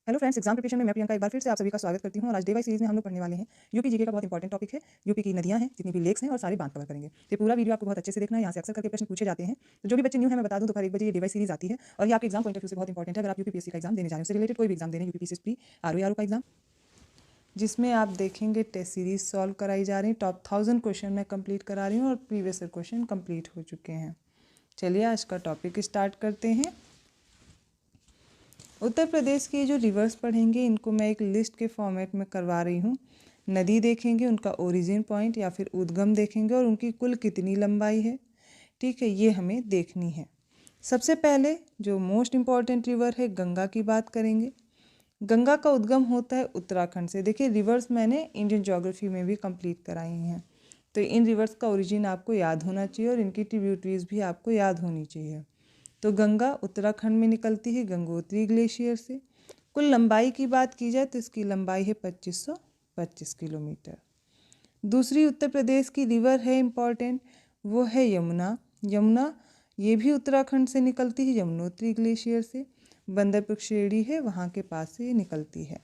Hello friends, exam preparation में मैं प्रियंका एक बार फिर से आप सभी का स्वागत करती हूँ। और आज डे वाइज सीरीज में हम लोग पढ़ने वाले हैं यूपी जीके का बहुत इंपॉर्टेंट टॉपिक है। यूपी की नदियां हैं, जितनी भी लेक्स हैं और सारे बांध कवर करेंगे। तो पूरा वीडियो आपको बहुत अच्छे से देखना है। यहाँ से अक्सर करके प्रश्न पूछे जाते हैं। तो जो भी बच्चे न्यू है, मैं बता दूं, दोपहर 1 बजे ये डे वाइज सीरीज आती है और ये आपके एग्जाम पॉइंट ऑफ व्यू से बहुत इंपॉर्टेंट है। अगर आप यूपीपीएससी का एग्जाम देने जा रहे हैं, उससे रिलेटेड कोई भी एग्जाम देने, यूपीपीएससी प्री आरओ का एग्जाम, जिसमें आप देखेंगे टेस्ट सीरीज सॉल्व कराई जा रही है। टॉप 1000 क्वेश्चन मैं कंप्लीट करा रही हूँ और प्रीवियस क्वेश्चन कंप्लीट हो चुके हैं। चलिए आज का टॉपिक स्टार्ट करते हैं। उत्तर प्रदेश के जो रिवर्स पढ़ेंगे, इनको मैं एक लिस्ट के फॉर्मेट में करवा रही हूँ। नदी देखेंगे, उनका ओरिजिन पॉइंट या फिर उद्गम देखेंगे और उनकी कुल कितनी लंबाई है। ठीक है, ये हमें देखनी है। सबसे पहले जो मोस्ट इम्पॉर्टेंट रिवर है गंगा की बात करेंगे। गंगा का उद्गम होता है उत्तराखंड से। देखिए, रिवर्स मैंने इंडियन ज्योग्राफी में भी कंप्लीट कराई हैं, तो इन रिवर्स का ओरिजिन आपको याद होना चाहिए और इनकी ट्रिब्यूटरीज भी आपको याद होनी चाहिए। तो गंगा उत्तराखंड में निकलती है गंगोत्री ग्लेशियर से। कुल लंबाई की बात की जाए तो इसकी लंबाई है 2525 किलोमीटर। दूसरी उत्तर प्रदेश की रिवर है इम्पॉर्टेंट, वो है यमुना। यमुना ये भी उत्तराखंड से निकलती है यमुनोत्री ग्लेशियर से। बंदरपुर श्रेणी है, वहाँ के पास से ये निकलती है।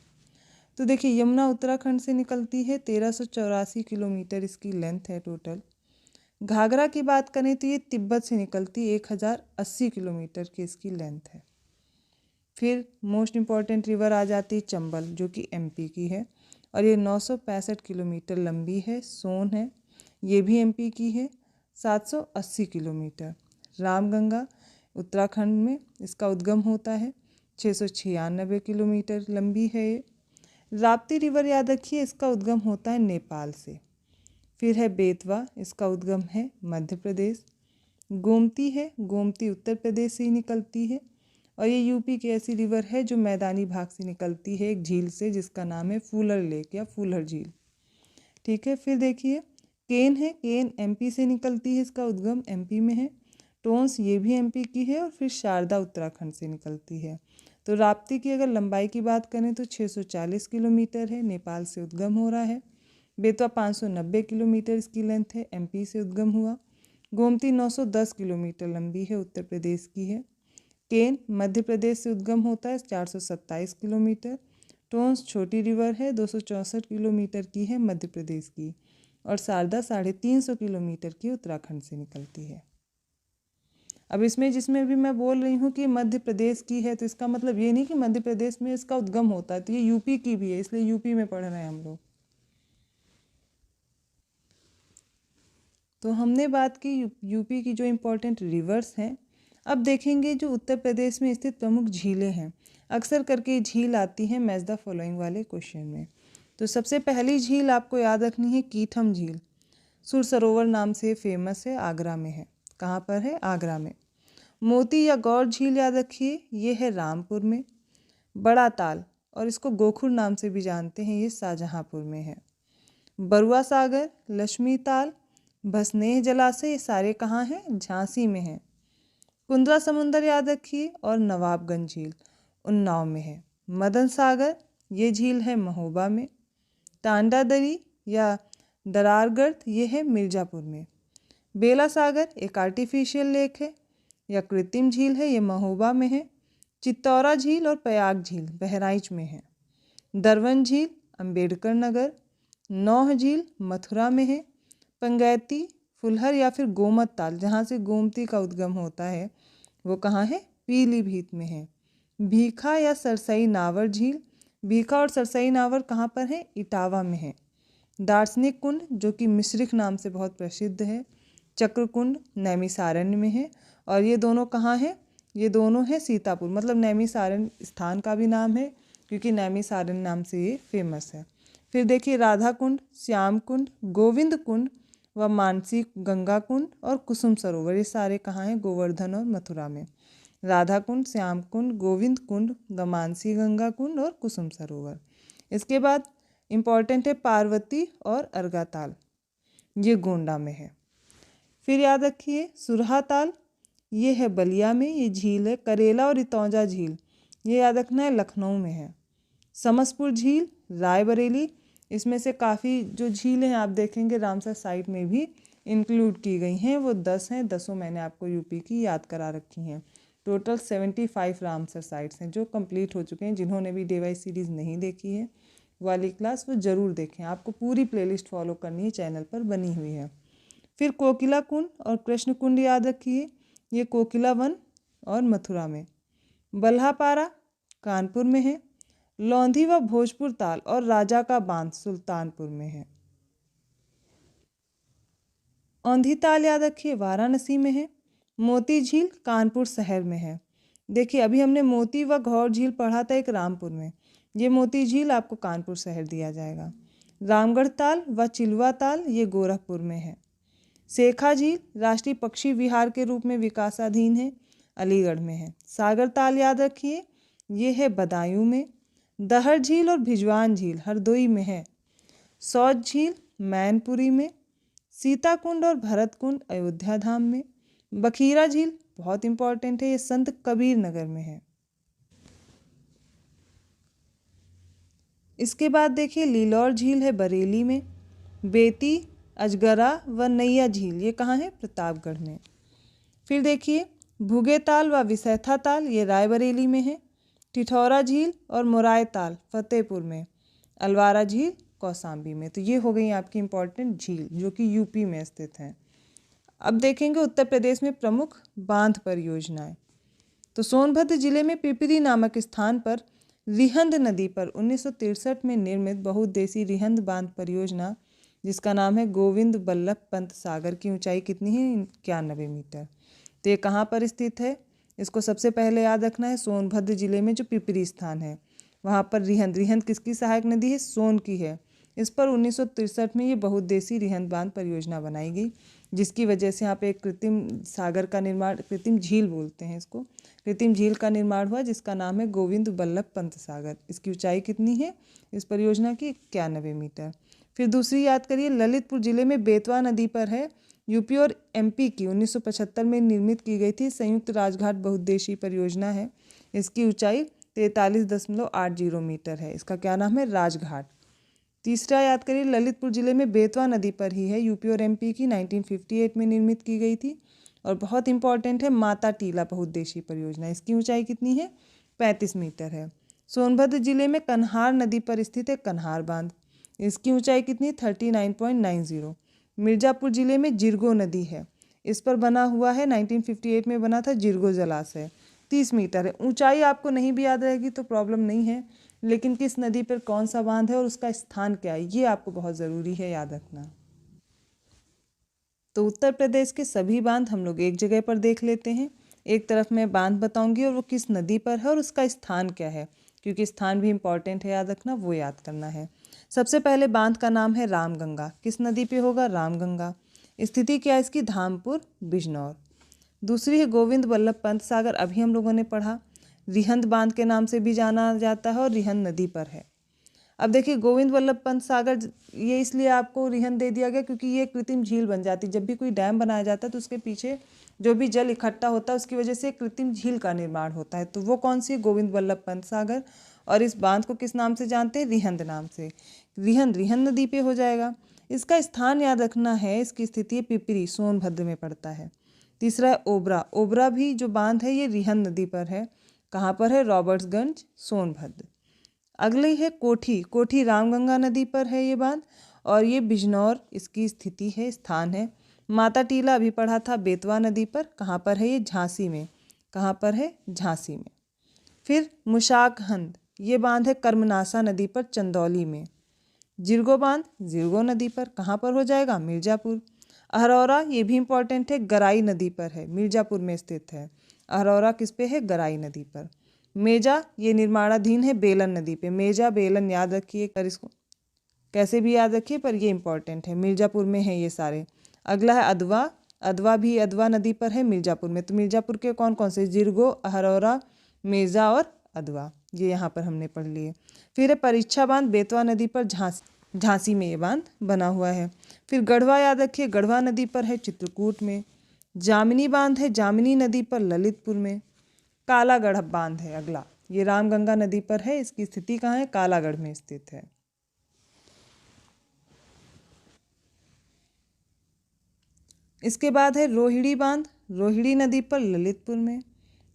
तो देखिए, यमुना उत्तराखंड से निकलती है, 1384 किलोमीटर इसकी लेंथ है टोटल। घाघरा की बात करें तो ये तिब्बत से निकलती 1080 किलोमीटर की इसकी लेंथ है। फिर मोस्ट इम्पॉर्टेंट रिवर आ जाती है चंबल, जो कि एमपी की है और ये 965 किलोमीटर लंबी है। सोन है, ये भी एमपी की है, 780 किलोमीटर। रामगंगा उत्तराखंड में इसका उद्गम होता है, 696 किलोमीटर लंबी है ये। राप्ती रिवर याद रखिए, इसका उद्गम होता है नेपाल से। फिर है बेतवा, इसका उद्गम है मध्य प्रदेश। गोमती है, गोमती उत्तर प्रदेश से ही निकलती है और ये यूपी की ऐसी रिवर है जो मैदानी भाग से निकलती है एक झील से, जिसका नाम है फूलर लेक या फूलर झील। ठीक है, फिर देखिए केन है, केन एमपी से निकलती है, इसका उद्गम एमपी में है। टोंस ये भी एमपी की है और फिर शारदा उत्तराखंड से निकलती है। तो राप्ती की अगर लंबाई की बात करें तो 640 किलोमीटर है, नेपाल से उद्गम हो रहा है। बेतवा 590 किलोमीटर इसकी लेंथ है, एमपी से उद्गम हुआ। गोमती 910 किलोमीटर लंबी है, उत्तर प्रदेश की है। केन मध्य प्रदेश से उद्गम होता है, 427 किलोमीटर। टोंस छोटी रिवर है, 264 किलोमीटर की है, मध्य प्रदेश की। और शारदा 350 किलोमीटर की उत्तराखंड से निकलती है। अब इसमें जिसमें भी मैं बोल रही हूँ कि मध्य प्रदेश की है, तो इसका मतलब ये नहीं कि मध्य प्रदेश में इसका उद्गम होता है, तो ये यूपी की भी है, इसलिए यूपी में पढ़ रहे हैं हम लोग। तो हमने बात की यूपी की जो इम्पोर्टेंट रिवर्स हैं। अब देखेंगे जो उत्तर प्रदेश में स्थित प्रमुख झीलें हैं। अक्सर करके झील आती हैं मैच द फॉलोइंग वाले क्वेश्चन में। तो सबसे पहली झील आपको याद रखनी है कीथम झील, सुर सरोवर नाम से फेमस है, आगरा में है। कहाँ पर है? आगरा में। मोती या गौर झील याद रखिए, ये है रामपुर में। बड़ा ताल, और इसको गोखुर नाम से भी जानते हैं, ये शाहजहाँपुर में है। बरुआ सागर, लक्ष्मी ताल, भसनेह जलाशय, ये सारे कहाँ हैं? झांसी में हैं। कुंद्रा समुंदर याद रखिए और नवाबगंज झील उन्नाव में है। मदन सागर, ये झील है महोबा में। टांडा दरी या दरारगढ़, ये है मिर्ज़ापुर में। बेला सागर एक आर्टिफिशियल लेक है या कृत्रिम झील है, ये महोबा में है। चित्तौरा झील और प्रयाग झील बहराइच में है। दरवन झील अंबेडकर नगर। नौह झील मथुरा में है। पंगैती, फुलहर या फिर गोमत ताल, जहाँ से गोमती का उद्गम होता है, वो कहाँ है? पीलीभीत में है। भीखा या सरसई नावर झील, भीखा और सरसई नावर कहाँ पर है? इटावा में है। दार्शनिक कुंड, जो कि मिश्रिख नाम से बहुत प्रसिद्ध है। चक्रकुंड नैमिसारण्य में है और ये दोनों कहाँ हैं? ये दोनों हैं सीतापुर, मतलब नैमिसारण्य स्थान का भी नाम है क्योंकि नैमिसारण्य नाम से ये फेमस है। फिर देखिए राधा कुंड, श्याम कुंड, गोविंद कुंड व मानसी गंगा कुंड और कुसुम सरोवर, ये सारे कहाँ हैं? गोवर्धन और मथुरा में। राधा कुंड, श्याम कुंड, गोविंद कुंड, व मानसी गंगा कुंड और कुसुम सरोवर। इसके बाद इम्पॉर्टेंट है पार्वती और अर्गाताल, ये गोंडा में है। फिर याद रखिए सुरहा ताल, ये है बलिया में, ये झील है। करेला और इतौजा झील, ये याद रखना है, लखनऊ में है। समसपुर झील रायबरेली, इसमें से काफ़ी जो झीलें हैं आप देखेंगे रामसर साइट में भी इंक्लूड की गई हैं, वो 10 हैं, 10 मैंने आपको यूपी की याद करा रखी हैं। टोटल 75 रामसर साइट्स हैं जो कंप्लीट हो चुके हैं। जिन्होंने भी DY सीरीज़ नहीं देखी है वाली क्लास वो ज़रूर देखें, आपको पूरी प्लेलिस्ट फॉलो करनी है, चैनल पर बनी हुई है। फिर कोकिला कुंड और कृष्ण कुंड याद रखिए, ये कोकिला वन और मथुरा में। बल्हापारा कानपुर में है। लौंधी व भोजपुर ताल और राजा का बांध सुल्तानपुर में है। औंधी ताल याद रखिए वाराणसी में है। मोती झील कानपुर शहर में है। देखिए अभी हमने मोती व घौर झील पढ़ा था एक रामपुर में, ये मोती झील आपको कानपुर शहर दिया जाएगा। रामगढ़ ताल व चिलवा ताल ये गोरखपुर में है। शेखा झील राष्ट्रीय पक्षी विहार के रूप में विकासाधीन है, अलीगढ़ में है। सागर ताल याद रखिए ये है बदायूं में। दहर झील और भिजवान झील हरदोई में है। सौज झील मैनपुरी में। सीता कुंड और भरत कुंड अयोध्या धाम में। बखीरा झील बहुत इंपॉर्टेंट है, ये संत कबीर नगर में है। इसके बाद देखिए लीलौर झील है बरेली में। बेती अजगरा व नैया झील ये कहाँ है, प्रतापगढ़ में। फिर देखिए भुगे ताल व विसैथा ताल ये रायबरेली में है। टिठौरा झील और मुराय ताल फतेहपुर में। अलवारा झील कौसाम्बी में। तो ये हो गई आपकी इम्पॉर्टेंट झील जो कि यूपी में स्थित हैं। अब देखेंगे उत्तर प्रदेश में प्रमुख बांध परियोजनाएं। तो सोनभद्र जिले में पिपरी नामक स्थान पर रिहंद नदी पर 1963 में निर्मित बहुउद्देशीय रिहंद बांध परियोजना जिसका नाम है गोविंद बल्लभ पंत सागर की ऊंचाई कितनी है, 91 मीटर। तो ये कहाँ पर स्थित है, इसको सबसे पहले याद रखना है। सोनभद्र जिले में जो पिपरी स्थान है वहाँ पर रिहंद किसकी सहायक नदी है, सोन की है। इस पर 1963 में ये बहुउद्देशीय रिहंद बांध परियोजना बनाई गई, जिसकी वजह से यहाँ पे एक कृत्रिम सागर का निर्माण, कृत्रिम झील बोलते हैं इसको, कृत्रिम झील का निर्माण हुआ जिसका नाम है गोविंद बल्लभ पंत सागर। इसकी ऊंचाई कितनी है इस परियोजना की, 91 मीटर। फिर दूसरी याद करिए ललितपुर जिले में बेतवा नदी पर है, यूपी और MP की 1975 में निर्मित की गई थी संयुक्त राजघाट बहुउद्देशीय परियोजना है। इसकी ऊंचाई 43.80 मीटर है। इसका क्या नाम है, राजघाट। तीसरा याद करिए ललितपुर जिले में बेतवा नदी पर ही है, यूपी और MP की 1958 में निर्मित की गई थी और बहुत इंपॉर्टेंट है माता टीला बहुउद्देशीय परियोजना। इसकी ऊंचाई कितनी है, 35 मीटर है। सोनभद्र जिले में कन्हार नदी पर स्थित है कन्हार बांध, इसकी ऊंचाई कितनी है, 39.90। मिर्जापुर जिले में जिरगो नदी है, इस पर बना हुआ है 1958 में बना था जिरगो जलाशय, 30 मीटर है। ऊंचाई आपको नहीं भी याद रहेगी तो प्रॉब्लम नहीं है, लेकिन किस नदी पर कौन सा बांध है और उसका स्थान क्या है ये आपको बहुत ज़रूरी है याद रखना। तो उत्तर प्रदेश के सभी बांध हम लोग एक जगह पर देख लेते हैं। एक तरफ मैं बांध बताऊंगी और वो किस नदी पर है और उसका स्थान क्या है, क्योंकि स्थान भी इम्पॉर्टेंट है याद रखना, वो याद करना है। सबसे पहले बांध का नाम है रामगंगा, किस नदी पे होगा, रामगंगा। स्थिति क्या है इसकी, धामपुर बिजनौर। दूसरी है गोविंद बल्लभ पंत सागर, अभी हम लोगों ने पढ़ा, रिहंद बांध के नाम से भी जाना जाता है और रिहंद नदी पर है। अब देखिए गोविंद बल्लभ पंत सागर ये इसलिए आपको रिहंद दे दिया गया क्योंकि ये कृत्रिम झील बन जाती है। जब भी कोई डैम बनाया जाता है तो उसके पीछे जो भी जल इकट्ठा होता है उसकी वजह से कृत्रिम झील का निर्माण होता है। तो वो कौन सी है, गोविंद बल्लभ पंत सागर। और इस बांध को किस नाम से जानते हैं, रिहंद नाम से। रिहंद नदी पे हो जाएगा। इसका स्थान याद रखना है, इसकी स्थिति पिपरी सोनभद्र में पड़ता है। तीसरा है ओबरा, ओबरा भी जो बांध है ये रिहंद नदी पर है, कहाँ पर है, रॉबर्ट्सगंज सोनभद्र। अगली है कोठी, कोठी रामगंगा नदी पर है ये बांध और ये बिजनौर इसकी स्थिति है, स्थान है। माता टीला अभी पढ़ा था बेतवा नदी पर, कहाँ पर है ये, झांसी में, कहाँ पर है, झांसी में। फिर मुशाकहंद ये बांध है कर्मनासा नदी पर चंदौली में। जिरगो बांध जिरगो नदी पर, कहाँ पर हो जाएगा, मिर्जापुर। अहरौरा ये भी इम्पॉर्टेंट है, गराई नदी पर है, मिर्जापुर में स्थित है। अहरौरा किस पे है, गराई नदी पर। मेजा ये निर्माणाधीन है बेलन नदी पे, मेजा बेलन याद रखिए, कर इसको कैसे भी याद रखिए पर ये इंपॉर्टेंट है, मिर्जापुर में है ये सारे। अगला है अदवा, अदवा भी अदवा नदी पर है मिर्जापुर में। तो मिर्जापुर के कौन कौन से, जिरगो, अहरौरा, मेजा और अदवा, ये यहाँ पर हमने पढ़ लिए। फिर है परीक्षा बांध बेतवा नदी पर, झांसी में ये बांध बना हुआ है। फिर गढ़वा याद रखिए, गढ़वा नदी पर है चित्रकूट में। जामिनी बांध है जामिनी नदी पर ललितपुर में। कालागढ़ बांध है अगला, ये रामगंगा नदी पर है, इसकी स्थिति कहाँ है, कालागढ़ में स्थित है। इसके बाद है रोहिणी बांध, रोहिणी नदी पर ललितपुर में।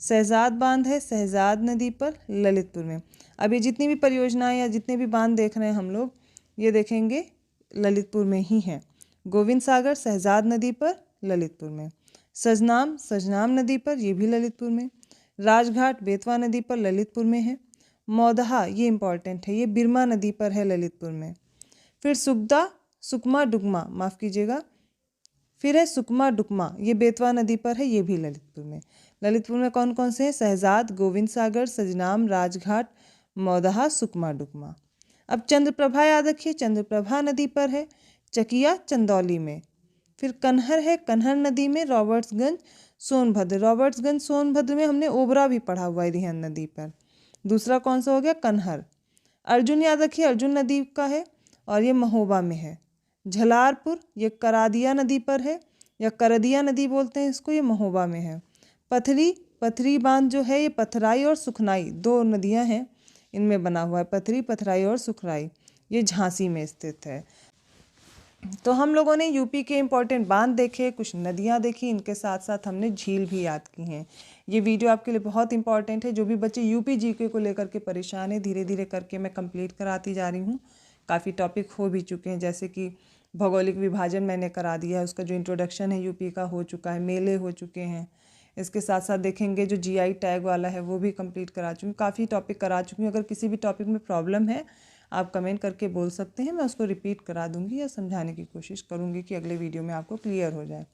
शहजाद बांध है शहजाद नदी पर ललितपुर में। अब ये जितनी भी परियोजनाएं या जितने भी बांध देख रहे हैं हम लोग, ये देखेंगे ललितपुर में ही हैं। गोविंद सागर शहजाद नदी पर ललितपुर में। सजनाम सजनाम नदी पर, ये भी ललितपुर में। राजघाट बेतवा नदी पर ललितपुर में है। मौदहा, ये इम्पॉर्टेंट है, ये बिरमा नदी पर है ललितपुर में। फिर सुखदा सुकमा डुकमा, माफ़ कीजिएगा, फिर है सुकमा डुकमा, ये बेतवा नदी पर है, ये भी ललितपुर में। ललितपुर में कौन कौन से हैं? शहजाद, गोविंद सागर, सजनाम, राजघाट, मौदहा, सुकमा डुकमा। अब चंद्रप्रभा याद रखिए, चंद्रप्रभा नदी पर है, चकिया चंदौली में। फिर कन्हर है, कन्हर नदी में, रॉबर्ट्सगंज सोनभद्र। रॉबर्ट्सगंज सोनभद्र में हमने ओबरा भी पढ़ा हुआ है रिहन नदी पर। दूसरा कौन सा हो गया? कन्हर। अर्जुन याद रखिए, अर्जुन नदी का है और ये महोबा में है। झलारपुर, ये करादिया नदी पर है या करदिया नदी बोलते हैं इसको, ये महोबा में है। पथरी, पथरी बांध जो है ये पथराई और सुखनाई, दो नदियां हैं, इनमें बना हुआ है। पथरी, पथराई और सुखराई, ये झांसी में स्थित है। तो हम लोगों ने यूपी के इम्पोर्टेंट बांध देखे, कुछ नदियाँ देखी, इनके साथ साथ हमने झील भी याद की हैं। ये वीडियो आपके लिए बहुत इंपॉर्टेंट है। जो भी बच्चे यूपी जीके को लेकर के परेशान है, धीरे धीरे करके मैं कंप्लीट कराती जा रही हूँ। काफ़ी टॉपिक हो भी चुके हैं, जैसे कि भौगोलिक विभाजन मैंने करा दिया है, उसका जो इंट्रोडक्शन है यूपी का हो चुका है, मेले हो चुके हैं। इसके साथ साथ देखेंगे जो जीआई टैग वाला है वो भी कंप्लीट करा चुकी हूँ। काफ़ी टॉपिक करा चुकी हूँ। अगर किसी भी टॉपिक में प्रॉब्लम है आप कमेंट करके बोल सकते हैं, मैं उसको रिपीट करा दूंगी या समझाने की कोशिश करूंगी कि अगले वीडियो में आपको क्लियर हो जाए।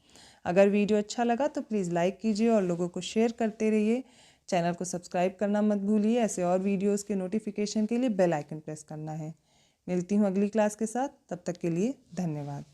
अगर वीडियो अच्छा लगा तो प्लीज़ लाइक कीजिए और लोगों को शेयर करते रहिए। चैनल को सब्सक्राइब करना मत भूलिए। ऐसे और वीडियोस के नोटिफिकेशन के लिए बेल आइकन प्रेस करना है। मिलती हूँ अगली क्लास के साथ, तब तक के लिए धन्यवाद।